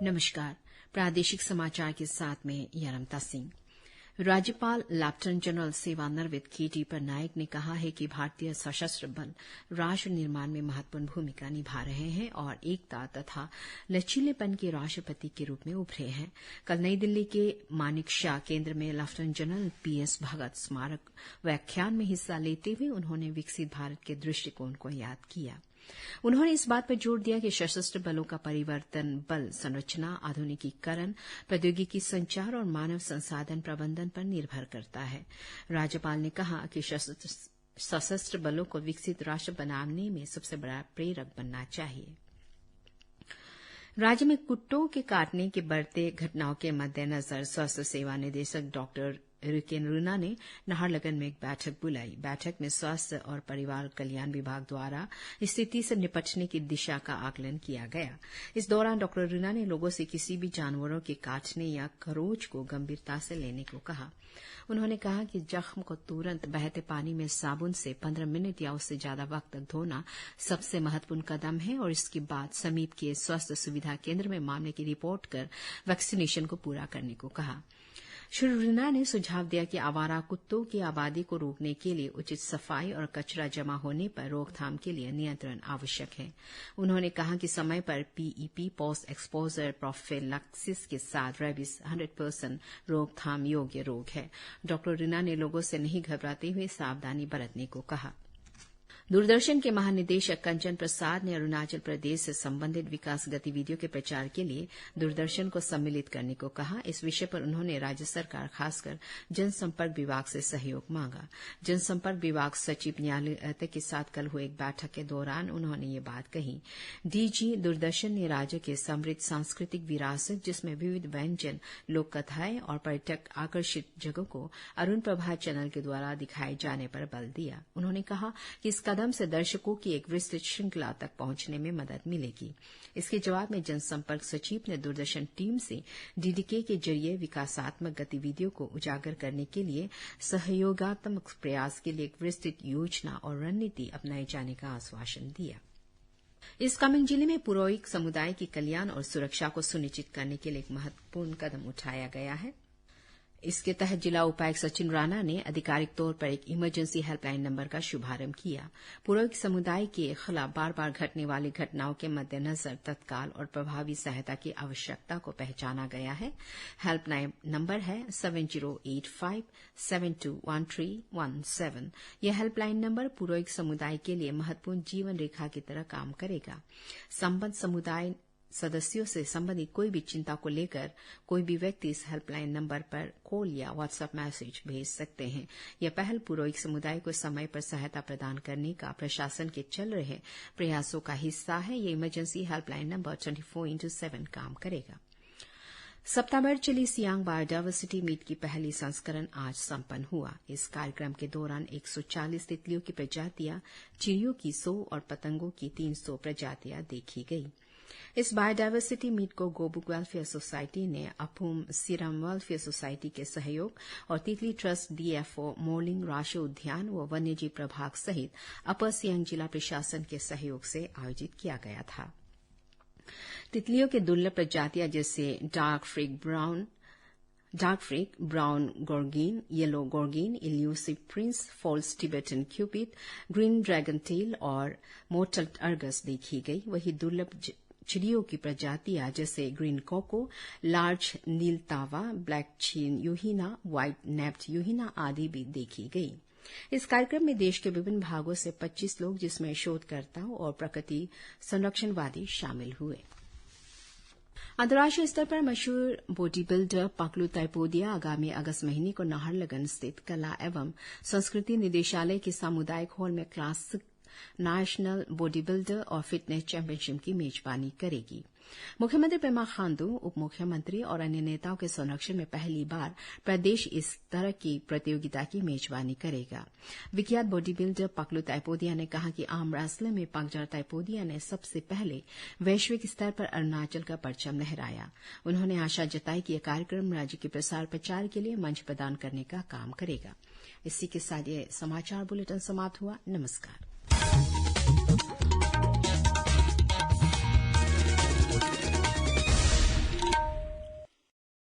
नमस्कार। प्रादेशिक समाचार के साथ में यरमता सिंह। राज्यपाल लेफ्टिनेंट जनरल सेवानिवृत्त के.टी. पटनायक ने कहा है कि भारतीय सशस्त्र बल राष्ट्र निर्माण में महत्वपूर्ण भूमिका निभा रहे हैं और एकता तथा लचीलेपन के राष्ट्रपति के रूप में उभरे हैं। कल नई दिल्ली के मानिक शाह केंद्र में लेफ्टिनेंट जनरल पी.एस. भगत स्मारक व्याख्यान में हिस्सा लेते हुए उन्होंने विकसित भारत के दृष्टिकोण को याद किया। उन्होंने इस बात पर जोर दिया कि सशस्त्र बलों का परिवर्तन बल संरचना, आधुनिकीकरण, प्रौद्योगिकी संचार और मानव संसाधन प्रबंधन पर निर्भर करता है। राज्यपाल ने कहा कि सशस्त्र बलों को विकसित राष्ट्र बनाने में सबसे बड़ा प्रेरक बनना चाहिए। राज्य में कुत्तों के काटने के बढ़ते घटनाओं के मद्देनजर स्वास्थ्य सेवा निदेशक डॉक्टर रुकेन रुना ने नाहरलगुन में एक बैठक बुलाई। बैठक में स्वास्थ्य और परिवार कल्याण विभाग द्वारा स्थिति से निपटने की दिशा का आकलन किया गया। इस दौरान डॉक्टर रुना ने लोगों से किसी भी जानवरों के काटने या खरोच को गंभीरता से लेने को कहा। उन्होंने कहा कि जख्म को तुरंत बहते पानी में साबुन से 15 मिनट या उससे ज्यादा वक्त तक धोना सबसे महत्वपूर्ण कदम है और इसके बाद समीप के स्वास्थ्य सुविधा केंद्र में मामले की रिपोर्ट कर वैक्सीनेशन को पूरा करने को कहा। श्री रुना ने सुझाव दिया कि आवारा कुत्तों की आबादी को रोकने के लिए उचित सफाई और कचरा जमा होने पर रोकथाम के लिए नियंत्रण आवश्यक है। उन्होंने कहा कि समय पर पीईपी पोस्ट एक्सपोजर प्रोफिलैक्सिस के साथ रेबीज 100% रोकथाम योग्य रोग है। डॉक्टर रुना ने लोगों से नहीं घबराते हुए सावधानी बरतने को कहा। दूरदर्शन के महानिदेशक कंचन प्रसाद ने अरुणाचल प्रदेश से संबंधित विकास गतिविधियों के प्रचार के लिए दूरदर्शन को सम्मिलित करने को कहा। इस विषय पर उन्होंने राज्य सरकार, खासकर जनसंपर्क विभाग से सहयोग मांगा। जनसंपर्क विभाग सचिव न्यायालय के साथ कल हुए एक बैठक के दौरान उन्होंने ये बात कही। डीजी दूरदर्शन ने राज्य के समृद्ध सांस्कृतिक विरासत, जिसमें विविध व्यंजन, लोक कथाएं और पर्यटक आकर्षित जगहों को अरुण प्रभा चैनल के द्वारा दिखाए जाने पर बल दिया। उन्होंने कहा कि इस कदम से दर्शकों की एक विस्तृत श्रृंखला तक पहुंचने में मदद मिलेगी। इसके जवाब में जनसंपर्क सचिव ने दूरदर्शन टीम से डीडीके के जरिए विकासात्मक गतिविधियों को उजागर करने के लिए सहयोगात्मक प्रयास के लिए एक विस्तृत योजना और रणनीति अपनाए जाने का आश्वासन दिया। ईस्ट कामेंग जिले में पुरोइक समुदाय की कल्याण और सुरक्षा को सुनिश्चित करने के लिए एक महत्वपूर्ण कदम उठाया गया है। इसके तहत जिला उपायुक्त सचिन राणा ने आधिकारिक तौर पर एक इमरजेंसी हेल्पलाइन नंबर का शुभारंभ किया। पुरोइक समुदाय के खिलाफ बार बार घटने वाली घटनाओं के मद्देनजर तत्काल और प्रभावी सहायता की आवश्यकता को पहचाना गया है। हेल्पलाइन नंबर है 7085721317। यह हेल्पलाइन नंबर पुरोइक समुदाय के लिए महत्वपूर्ण जीवन रेखा की तरह काम करेगा। संबद्ध समुदाय सदस्यों से संबंधित कोई भी चिंता को लेकर कोई भी व्यक्ति इस हेल्पलाइन नंबर पर कॉल या व्हाट्सएप मैसेज भेज सकते हैं। यह पहल पुरोइक समुदाय को समय पर सहायता प्रदान करने का प्रशासन के चल रहे प्रयासों का हिस्सा है। यह इमरजेंसी हेल्पलाइन नंबर 24/7 काम करेगा। सप्ताह भर चली सियांग बायोडायवर्सिटी मीट की पहली संस्करण आज संपन्न हुआ। इस कार्यक्रम के दौरान 140 तितलियों की प्रजातियां, चिड़ियों की 100 और पतंगों की 300 प्रजातियां देखी गई। इस बायोडायवर्सिटी मीट को गोबुक वेलफेयर सोसाइटी ने अपुम सिरम वेलफेयर सोसाइटी के सहयोग और तितली ट्रस्ट डीएफओ मोरलिंग राष्ट्रीय उद्यान व वन्यजीव प्रभाग सहित अपर सियांग जिला प्रशासन के सहयोग से आयोजित किया गया था। तितलियों के दुर्लभ प्रजातियां जैसे dark freak, brown gorgon, yellow gorgon, elusive prince, false Tibetan cupid, green dragon tail और मोटल अर्गस देखी गई। वही दुर्लभ चिड़ियों की प्रजातियां जैसे ग्रीन कोको, लार्ज नील तावा, ब्लैक चीन यूहिना, व्हाइट नेप्ड यूहिना आदि भी देखी गई। इस कार्यक्रम में देश के विभिन्न भागों से 25 लोग, जिसमें शोधकर्ताओं और प्रकृति संरक्षणवादी शामिल हुए। अंतर्राष्ट्रीय स्तर पर मशहूर बॉडी बिल्डर पकलू तैपोदिया आगामी अगस्त महीने को नाहरलगुन स्थित कला एवं संस्कृति निदेशालय के सामुदायिक हॉल में क्लासिक नेशनल बॉडी बिल्डर और फिटनेस चैंपियनशिप की मेजबानी करेगी। मुख्यमंत्री पेमा खांडू, उप मुख्यमंत्री और अन्य नेताओं के संरक्षण में पहली बार प्रदेश इस तरह की प्रतियोगिता की मेजबानी करेगा। विख्यात बॉडी बिल्डर पकलू तैपोदिया ने कहा कि आर्म रेसलर में पाकजार तैपोदिया ने सबसे पहले वैश्विक स्तर पर अरुणाचल का परचम लहराया। उन्होंने आशा जताई कि यह कार्यक्रम राज्य के प्रसार प्रचार के लिए मंच प्रदान करने का काम करेगा। इसी के साथ ये समाचार बुलेटिन समाप्त हुआ। नमस्कार।